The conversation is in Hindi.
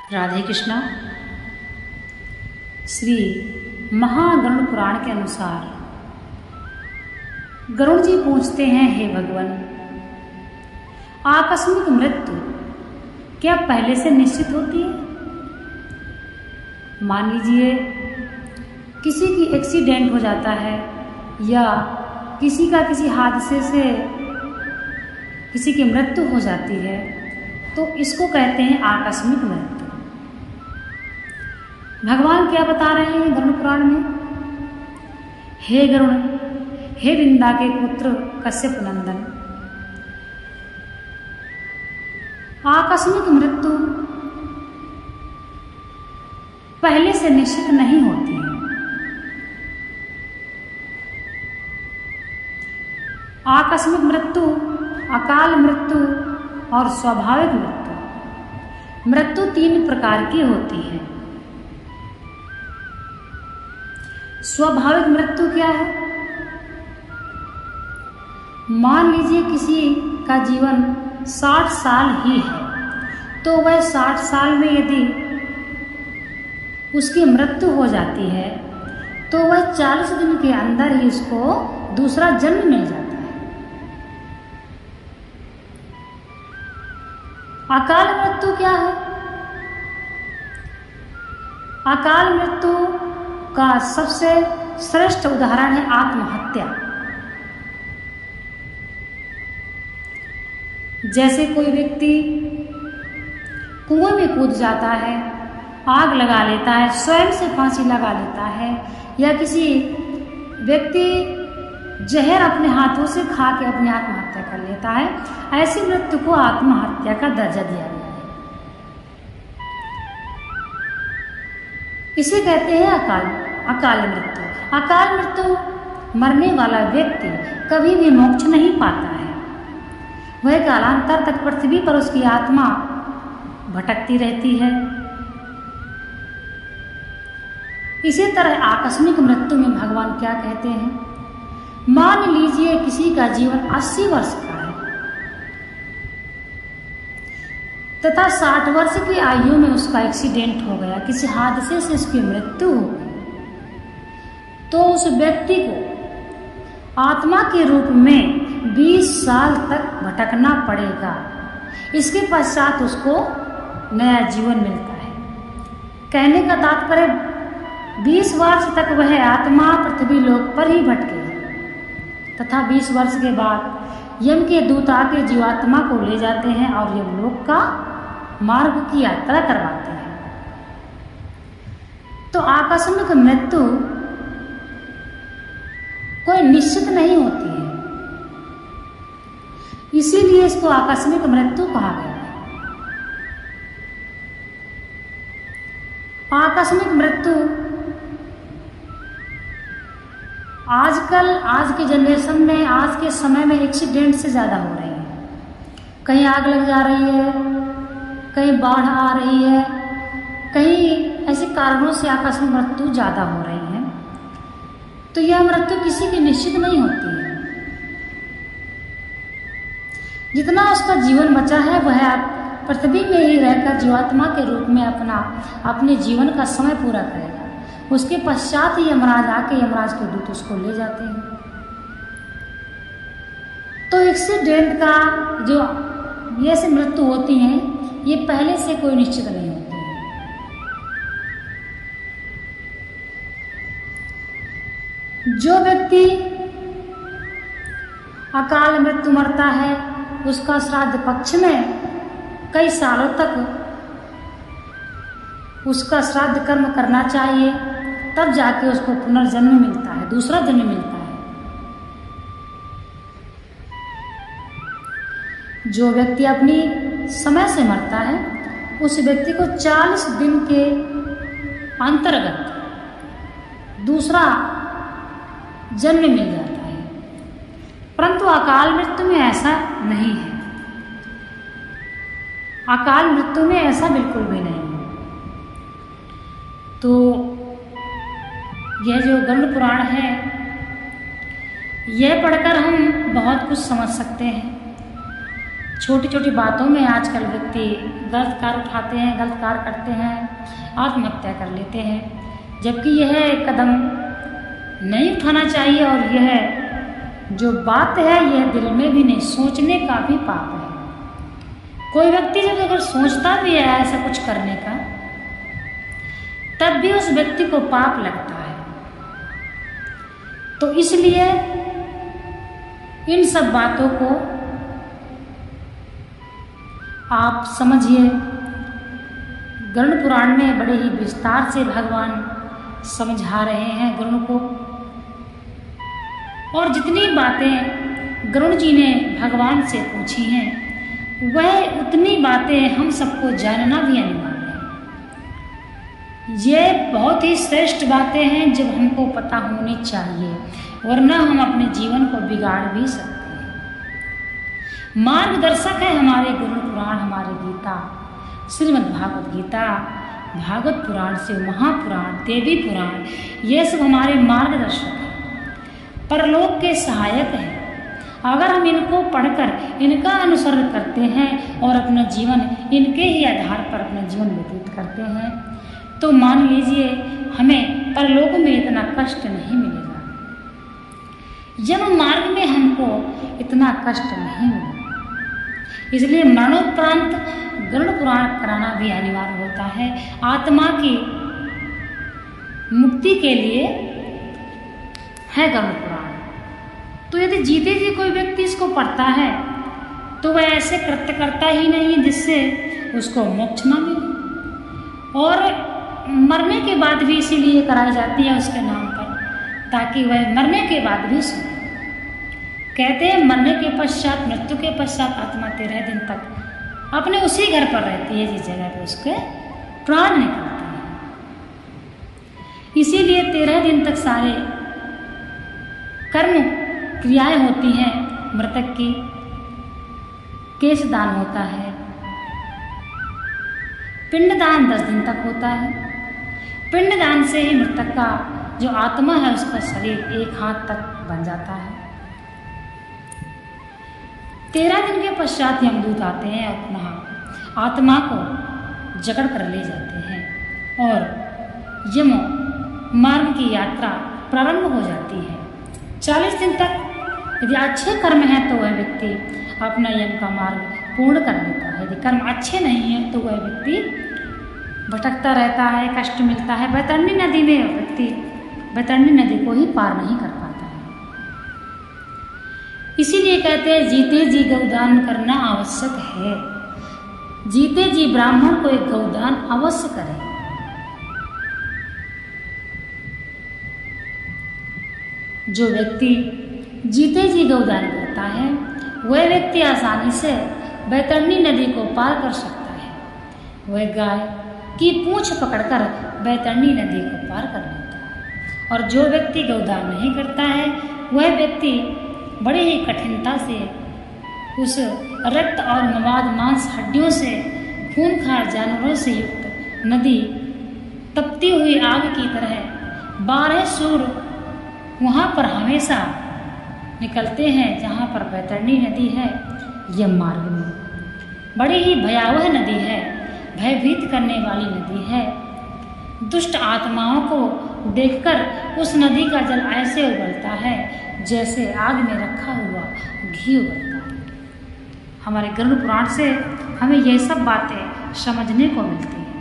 राधे कृष्णा। श्री महागरुड़ पुराण के अनुसार गरुड़ जी पूछते हैं, हे भगवान, आकस्मिक मृत्यु क्या पहले से निश्चित होती है? मान लीजिए किसी की एक्सीडेंट हो जाता है या किसी का किसी हादसे से किसी की मृत्यु हो जाती है, तो इसको कहते हैं आकस्मिक मृत्यु। भगवान क्या बता रहे हैं गरुड़ पुराण में? हे गरुड़, हे विंदा के पुत्र कश्यप नंदन, आकस्मिक मृत्यु पहले से निश्चित नहीं होती है। आकस्मिक मृत्यु, अकाल मृत्यु और स्वाभाविक मृत्यु, मृत्यु 3 प्रकार की होती है। स्वाभाविक मृत्यु क्या है? मान लीजिए किसी का जीवन 60 साल ही है, तो वह 60 साल में यदि उसकी मृत्यु हो जाती है तो वह 40 दिन के अंदर ही उसको दूसरा जन्म मिल जाता है। अकाल मृत्यु क्या है? अकाल मृत्यु का सबसे श्रेष्ठ उदाहरण है आत्महत्या। जैसे कोई व्यक्ति कुएं में कूद जाता है, आग लगा लेता है, स्वयं से फांसी लगा लेता है, या किसी व्यक्ति जहर अपने हाथों से खा के अपनी आत्महत्या कर लेता है, ऐसी मृत्यु को आत्महत्या का दर्जा दिया गया है। इसे कहते हैं अकाल मृत्यु। अकाल मृत्यु मरने वाला व्यक्ति कभी भी मोक्ष नहीं पाता है। वह कालांतर तक पृथ्वी पर उसकी आत्मा भटकती रहती है। इसी तरह आकस्मिक मृत्यु में भगवान क्या कहते हैं? मान लीजिए किसी का जीवन 80 वर्ष का है तथा 60 वर्ष की आयु में उसका एक्सीडेंट हो गया, किसी हादसे से उसकी मृत्यु हो गई, तो उस व्यक्ति को आत्मा के रूप में 20 साल तक भटकना पड़ेगा। इसके पश्चात उसको नया जीवन मिलता है। कहने का तात्पर्य 20 वर्ष तक वह आत्मा पृथ्वी लोक पर ही भटकेगी तथा 20 वर्ष के बाद यम के दूत आके जीवात्मा को ले जाते हैं और यमलोक का मार्ग की यात्रा करवाते हैं। तो आकस्मिक मृत्यु कोई निश्चित नहीं होती है, इसीलिए इसको आकस्मिक मृत्यु कहा गया है। आकस्मिक मृत्यु आजकल, आज के जनरेशन में, आज के समय में एक्सीडेंट से ज़्यादा हो रही है। कहीं आग लग जा रही है, कहीं बाढ़ आ रही है, कहीं ऐसे कारणों से आकस्मिक मृत्यु ज़्यादा हो रही है। तो यह मृत्यु किसी की निश्चित नहीं होती है। जितना उसका जीवन बचा है वह पृथ्वी में ही रहकर जीवात्मा के रूप में अपने जीवन का समय पूरा करेगा। उसके पश्चात ही यमराज आके यमराज के दूत उसको ले जाते हैं। तो एक्सीडेंट का जो ये से मृत्यु होती है, ये पहले से कोई निश्चित नहीं होती है। जो व्यक्ति अकाल मृत्यु मरता है उसका श्राद्ध पक्ष में कई सालों तक उसका श्राद्ध कर्म करना चाहिए, तब जाके उसको पुनर्जन्म मिलता है, दूसरा जन्म मिलता है। जो व्यक्ति अपनी समय से मरता है उस व्यक्ति को 40 दिन के अंतर्गत दूसरा जन्म मिल जाता है। परंतु अकाल मृत्यु में ऐसा नहीं है। अकाल मृत्यु में ऐसा बिल्कुल भी नहीं है। तो यह जो गरुड़ पुराण है, यह पढ़कर हम बहुत कुछ समझ सकते हैं। छोटी छोटी बातों में आजकल व्यक्ति गलत कार्य उठाते हैं, गलत कार्य करते हैं, आत्महत्या कर लेते हैं, जबकि यह कदम नहीं उठाना चाहिए। और यह जो बात है यह दिल में भी नहीं, सोचने का भी पाप है। कोई व्यक्ति जब अगर सोचता भी है ऐसा कुछ करने का, तब भी उस व्यक्ति को पाप लगता है। तो इसलिए इन सब बातों को आप समझिए। गरुड़ पुराण में बड़े ही विस्तार से भगवान समझा रहे हैं गरुड़ को, और जितनी बातें गरुड़ जी ने भगवान से पूछी हैं वह उतनी बातें हम सबको जानना भी अनिवार्य है। ये बहुत ही श्रेष्ठ बातें हैं जो हमको पता होनी चाहिए, वरना हम अपने जीवन को बिगाड़ भी सकते हैं। मार्गदर्शक है हमारे गरुड़ पुराण, हमारे गीता, श्रीमद् भागवत गीता, भागवत पुराण से महापुराण, देवी पुराण, ये सब हमारे मार्गदर्शक हैं, परलोक के सहायक हैं। अगर हम इनको पढ़कर इनका अनुसरण करते हैं और अपना जीवन इनके ही आधार पर अपना जीवन व्यतीत करते हैं, तो मान लीजिए हमें परलोक में इतना कष्ट नहीं मिलेगा, जन्म मार्ग में हमको इतना कष्ट नहीं मिलेगा। इसलिए मरणोपरांत गरुड़ पुराण कराना भी अनिवार्य होता है आत्मा की मुक्ति के लिए है गरुड़ पुराण। तो यदि जीते जी कोई व्यक्ति इसको पढ़ता है तो वह ऐसे कृत्य करता ही नहीं जिससे उसको मोक्ष न मिले, और मरने के बाद भी इसीलिए कराई जाती है उसके नाम पर, ताकि वह मरने के बाद भी सुने। कहते हैं मरने के पश्चात, मृत्यु के पश्चात आत्मा 13 दिन तक अपने उसी घर पर रहती है जिस जगह पर उसके प्राण निकलते हैं। इसीलिए 13 दिन तक सारे कर्म क्रियाएं होती हैं मृतक की। केश दान होता है, पिंडदान 10 दिन तक होता है। पिंडदान से ही मृतक का जो आत्मा है उसका शरीर 1 हाथ तक बन जाता है। 13 दिन के पश्चात यमदूत आते हैं और पुनः आत्मा को जकड़ कर ले जाते हैं और यम मार्ग की यात्रा प्रारंभ हो जाती है। 40 दिन तक यदि अच्छे कर्म हैं तो वह व्यक्ति अपना यम का मार्ग पूर्ण कर लेता है। यदि कर्म अच्छे नहीं हैं तो वह व्यक्ति भटकता रहता है, कष्ट मिलता है। बैतरणी नदी में व्यक्ति बैतरणी नदी को ही पार नहीं कर पाता है। इसीलिए कहते हैं जीते जी गौदान करना आवश्यक है। जीते जी ब्राह्मण को एक गौदान अवश्य करें। जो व्यक्ति जीते जी गौदान करता है वह व्यक्ति आसानी से बैतरणी नदी को पार कर सकता है। वह गाय की पूंछ पकड़कर बैतरणी नदी को पार कर लेता है। और जो व्यक्ति गौदान नहीं करता है वह व्यक्ति बड़े ही कठिनता से उस रक्त और मवाद मांस हड्डियों से खूंखार जानवरों से युक्त नदी तपती हुई आग की तरह 12 सूर्य वहाँ पर हमेशा निकलते हैं जहाँ पर बैतरणी नदी है। यम मार्ग में बड़ी ही भयावह नदी है, भयभीत करने वाली नदी है। दुष्ट आत्माओं को देखकर उस नदी का जल ऐसे उबलता है जैसे आग में रखा हुआ घी उबलता है। हमारे गरुड़ पुराण से हमें ये सब बातें समझने को मिलती हैं।